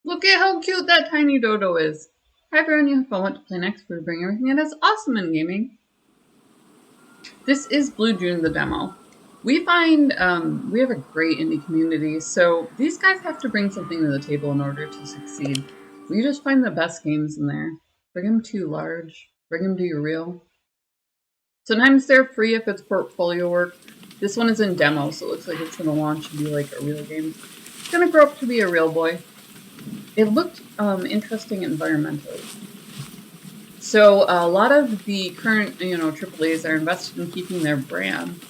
Look at how cute that tiny dodo is. Hi everyone, you have fun what to play next. We're bring everything that is awesome in gaming. This is Blue June, the demo. We find we have a great indie community, so these guys have to bring something to the table in order to succeed. We just find the best games in there. Bring them to you large. Bring them to you real. Sometimes they're free if it's portfolio work. This one is in demo, so it looks like it's going to launch and be like a real game. It's going to grow up to be a real boy. It looked interesting environmentally. So a lot of the current, AAAs are invested in keeping their brand.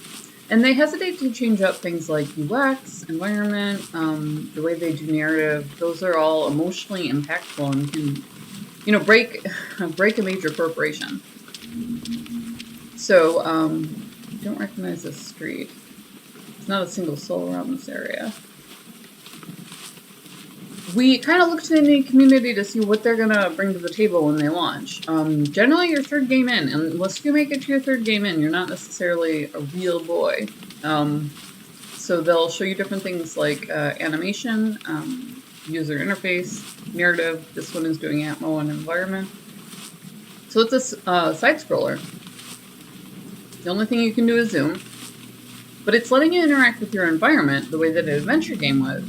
And they hesitate to change up things like UX, environment, the way they do narrative. Those are all emotionally impactful and can, break a major corporation. So, don't recognize this street. There's not a single soul around this area. We kind of look to the indie community to see what they're going to bring to the table when they launch. Generally, your third game in, unless you make it to your third game in, you're not necessarily a real boy. So they'll show you different things like animation, user interface, narrative. This one is doing atmo and environment. So it's a side-scroller. The only thing you can do is zoom. But it's letting you interact with your environment the way that an adventure game would,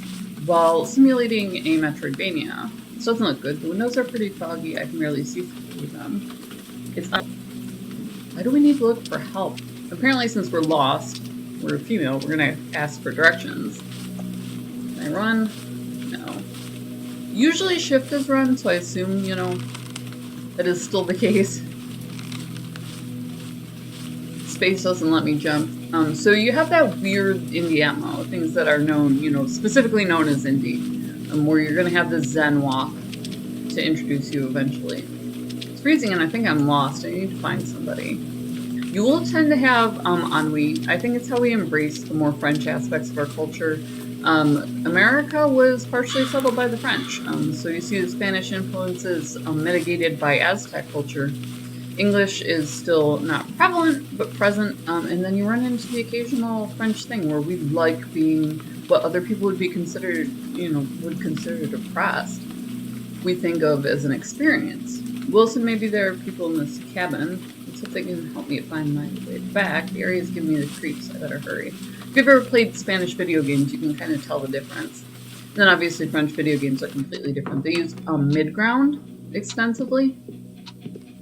while simulating a Metroidvania. This doesn't look good. The windows are pretty foggy. I can barely see through them. Why do we need to look for help? Apparently, since we're lost, we're female, we're gonna ask for directions. Can I run? No. Usually shift is run, so I assume, that is still the case. Space doesn't let me jump. So you have that weird indie atmo, things that are known, specifically known as indie, where you're going to have this Zen walk to introduce you eventually. It's freezing and I think I'm lost. I need to find somebody. You will tend to have ennui. I think it's how we embrace the more French aspects of our culture. America was partially settled by the French, so you see the Spanish influences mitigated by Aztec culture. English is still not prevalent, but present, and then you run into the occasional French thing where we like being what other people would be considered, would consider depressed. We think of as an experience. Wilson, maybe there are people in this cabin. Let's hope they can help me find my way back. The area is giving me the creeps. I better hurry. If you've ever played Spanish video games, you can kind of tell the difference. And then obviously French video games are completely different. They use mid-ground extensively,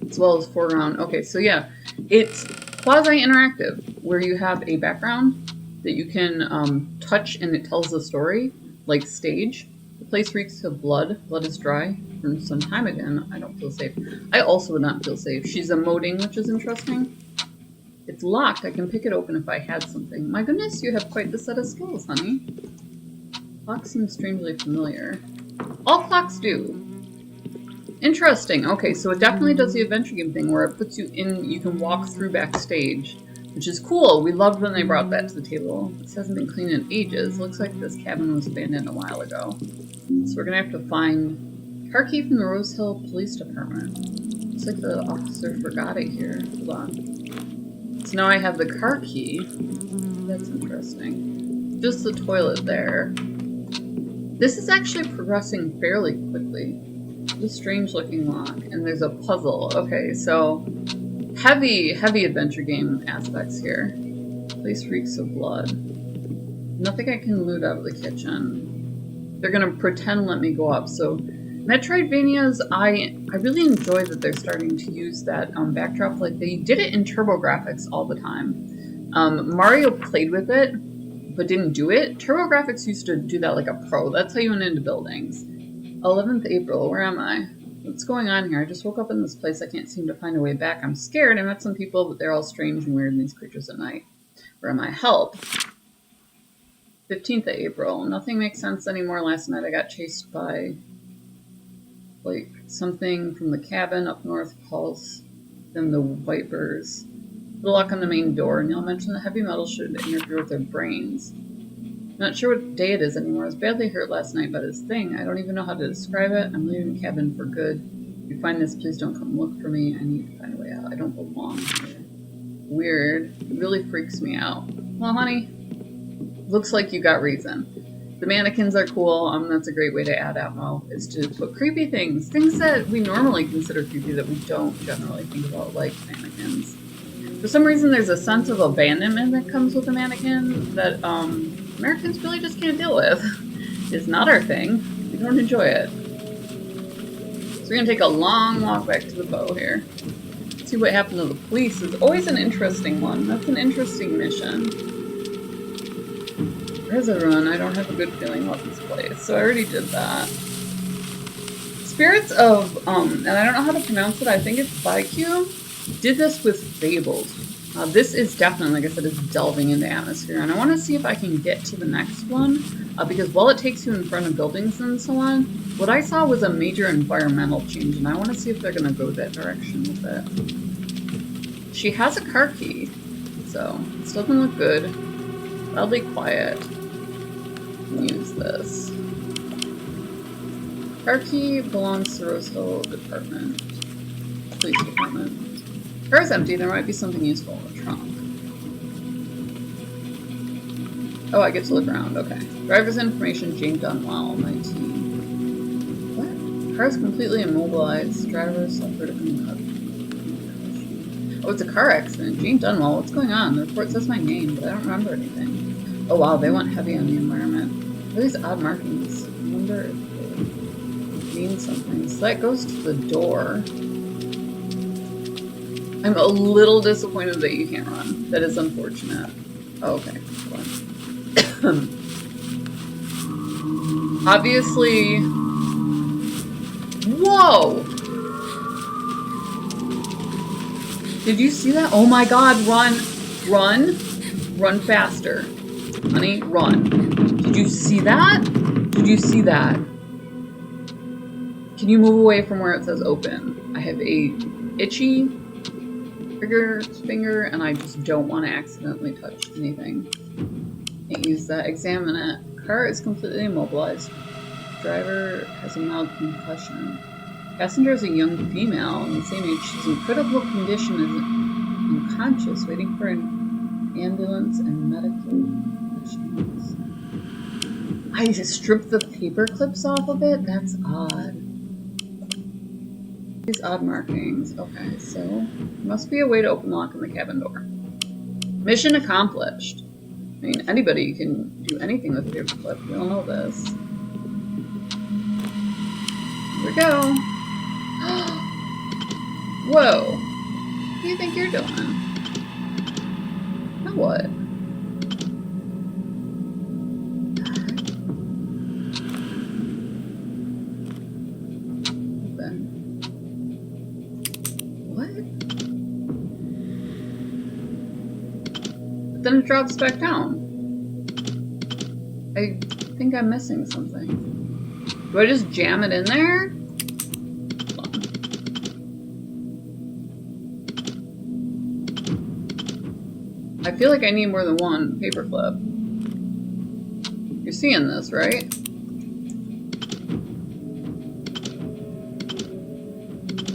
as well as foreground. Okay, so yeah, it's quasi-interactive, where you have a background that you can touch and it tells the story, like stage. The place reeks of blood. Blood is dry. From some time again, I don't feel safe. I also would not feel safe. She's emoting, which is interesting. It's locked. I can pick it open if I had something. My goodness, you have quite the set of skills, honey. Clock seems strangely familiar. All clocks do. Interesting. Okay, so it definitely does the adventure game thing where it puts you in, you can walk through backstage, which is cool. We loved when they brought that to the table. This hasn't been cleaned in ages. Looks like this cabin was abandoned a while ago. So we're gonna have to find car key from the Rose Hill Police Department. Looks like the officer forgot it here. Hold on. So now I have the car key. That's interesting. Just the toilet there. This is actually progressing fairly quickly. A strange looking lock, and there's a puzzle. Okay, so heavy adventure game aspects here. Place reeks of blood. Nothing I can loot out of the kitchen. They're gonna pretend let me go up. So Metroidvanias, I really enjoy that they're starting to use that backdrop. Like they did it in TurboGrafx all the time. Mario played with it, but didn't do it. TurboGrafx used to do that like a pro. That's how you went into buildings. 11th April, where am I? What's going on here? I just woke up in this place. I can't seem to find a way back. I'm scared. I met some people, but they're all strange and weird, these creatures at night. Where am I? Help. 15th of April. Nothing makes sense anymore. Last night I got chased by, like, something from the cabin up north calls them the Vipers. Good luck on the main door, and y'all mentioned the heavy metal should interfere with their brains. Not sure what day it is anymore. I was badly hurt last night by this thing. I don't even know how to describe it. I'm leaving the cabin for good. If you find this, please don't come look for me. I need to find a way out. I don't belong here. Weird. It really freaks me out. Well, honey, looks like you got reason. The mannequins are cool. That's a great way to add ammo, is to put creepy things. Things that we normally consider creepy that we don't generally think about, like mannequins. For some reason, there's a sense of abandonment that comes with a mannequin that Americans really just can't deal with. It's not our thing. We don't enjoy it. So we're going to take a long walk back to the bow here. See what happened to the police is always an interesting one. That's an interesting mission. Where's everyone? I don't have a good feeling about this place, so I already did that. Spirits of, and I don't know how to pronounce it, I think it's BIQ, did this with Fabled. This is definitely, like I said, is delving into atmosphere, and I want to see if I can get to the next one, because while it takes you in front of buildings and so on, what I saw was a major environmental change, and I want to see if they're going to go that direction with it. She has a car key, so this doesn't look good. Wildly quiet. Use this. Car key belongs to Rose Hill Department. Police Department. Car's empty, there might be something useful in the trunk. Oh, I get to look around, okay. Driver's information, Jane Dunwell, 19. What? Car's completely immobilized. Driver suffered a concussion. Oh, it's a car accident. Jane Dunwell, what's going on? The report says my name, but I don't remember anything. Oh wow, they went heavy on the environment. What are these odd markings? I wonder if they mean something. So that goes to the door. I'm a little disappointed that you can't run. That is unfortunate. Oh, okay. Hold on. Obviously... Whoa! Did you see that? Oh my god, run! Run! Run faster. Honey, run. Did you see that? Did you see that? Can you move away from where it says open? I have a itchy finger and I just don't want to accidentally touch anything. Can't use that. Examine it. Car is completely immobilized. Driver has a mild concussion. Passenger is a young female in the same age. She's in critical condition, is unconscious, waiting for an ambulance and medical professionals. I just stripped the paper clips off of it? That's odd. These odd markings. Okay, so there must be a way to open the lock in the cabin door. Mission accomplished. I mean, anybody can do anything with a paper clip. We all know this. Here we go. Whoa. What do you think you're doing? Now what? What? But then it drops back down. I think I'm missing something. Do I just jam it in there? I feel like I need more than one paperclip. You're seeing this, right?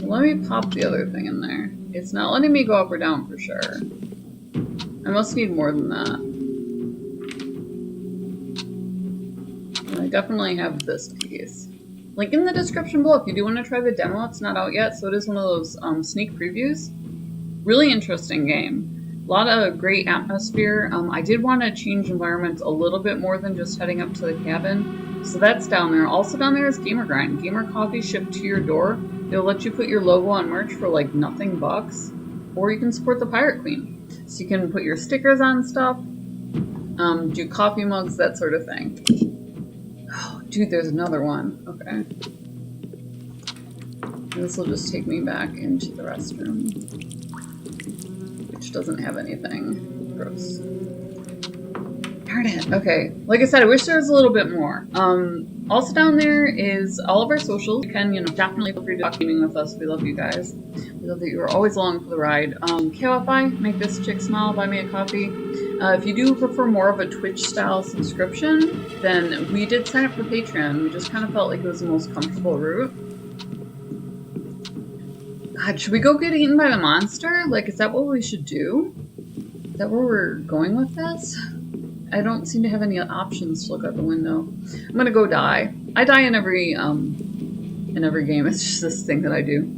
Let me pop the other thing in there. It's not letting me go up or down for sure. I must need more than that. And I definitely have this piece. Link in the description below if you do want to try the demo. It's not out yet, so it is one of those sneak previews. Really interesting game. A lot of great atmosphere. I did want to change environments a little bit more than just heading up to the cabin. So that's down there. Also down there is Gamer Grind. Gamer Coffee shipped to your door. It'll let you put your logo on merch for like nothing bucks. Or you can support the Pirate Queen. So you can put your stickers on stuff. Do coffee mugs, that sort of thing. Oh, dude, there's another one. Okay. This will just take me back into the restroom. Which doesn't have anything. Gross. Darn it. Okay. Like I said, I wish there was a little bit more. Also down there is all of our socials. You can, definitely feel free to talk gaming with us. We love you guys. We love that you are always along for the ride. KOFI, make this chick smile, buy me a coffee. If you do prefer more of a Twitch-style subscription, then we did sign up for Patreon. We just kind of felt like it was the most comfortable route. God, should we go get eaten by the monster? Like, is that what we should do? Is that where we're going with this? I don't seem to have any options to look out the window. I'm gonna go die. I die in every game. It's just this thing that I do.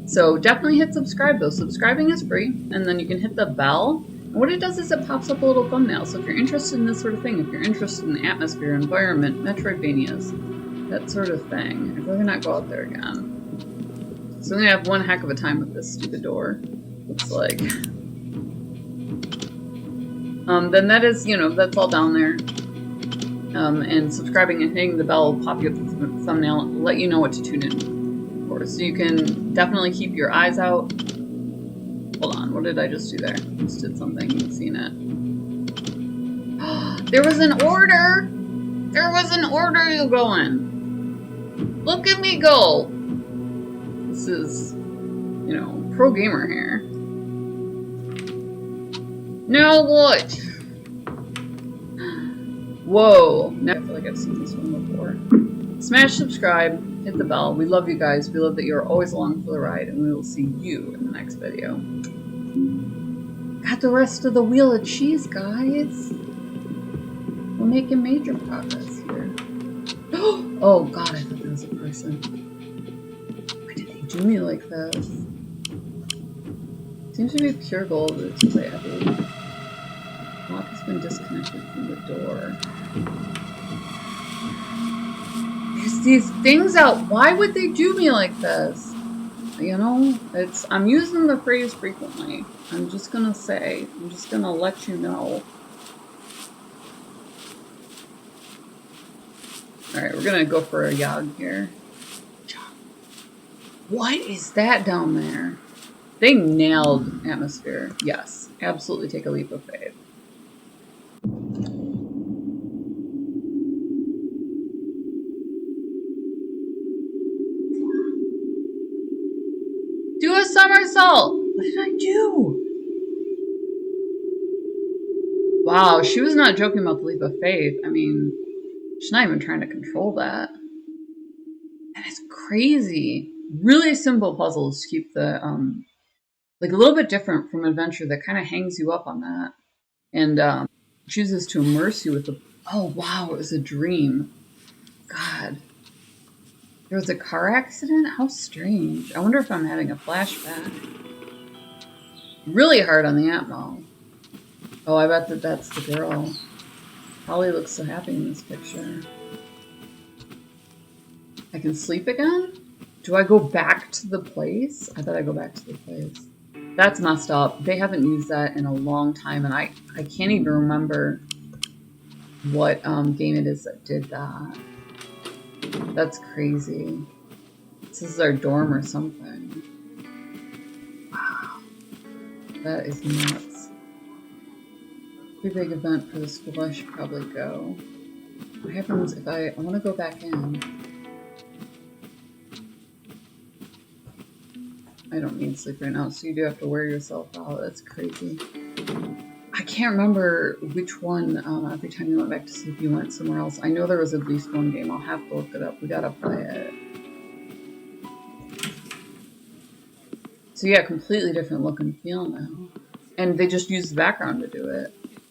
So definitely hit subscribe though. Subscribing is free, and then you can hit the bell. And what it does is it pops up a little thumbnail. So if you're interested in this sort of thing, if you're interested in atmosphere, environment, Metroidvanias, that sort of thing, I'd rather not go out there again. So I'm gonna have one heck of a time with this stupid door. Looks like. Then that is, you know, that's all down there. And subscribing and hitting the bell will pop you up the thumbnail and let you know what to tune in for. So you can definitely keep your eyes out. Hold on, what did I just do there? Just did something, you've seen it. There was an order! There was an order you going! Look at me go! This is, you know, pro gamer here. Now what? Whoa. I feel like I've seen this one before. Smash subscribe, hit the bell. We love you guys. We love that you're always along for the ride, and we will see you in the next video. Got the rest of the wheel of cheese, guys. We're making major progress here. Oh god, I thought that was a person. Why did they do me like this? Seems to be pure gold that's play heavy. Lock has been disconnected from the door. There's these things out. Why would they do me like this? You know, I'm using the phrase frequently. I'm just gonna say, I'm just gonna let you know. Alright, we're gonna go for a yog here. What is that down there? They nailed atmosphere. Yes, absolutely take a leap of faith. Do a somersault! What did I do? Wow, she was not joking about the leap of faith. I mean, she's not even trying to control that. And it's crazy. Really simple puzzles to keep the, like a little bit different from Adventure that kind of hangs you up on that. And chooses to immerse you with the, oh wow, it was a dream. God. There was a car accident? How strange. I wonder if I'm having a flashback. Really hard on the Atmo. Oh, I bet that that's the girl. Holly looks so happy in this picture. I can sleep again? Do I go back to the place? I thought I'd go back to the place. That's messed up. They haven't used that in a long time, and I can't even remember what game it is that did that. That's crazy. This is our dorm or something. Wow. That is nuts. Pretty big event for the school. I should probably go. What happens if I want to go back in? I don't need sleep right now, so you do have to wear yourself out. That's crazy. I can't remember which one, every time you went back to sleep, you went somewhere else. I know there was at least one game. I'll have to look it up. We gotta play it. So yeah, completely different look and feel now. And they just used the background to do it.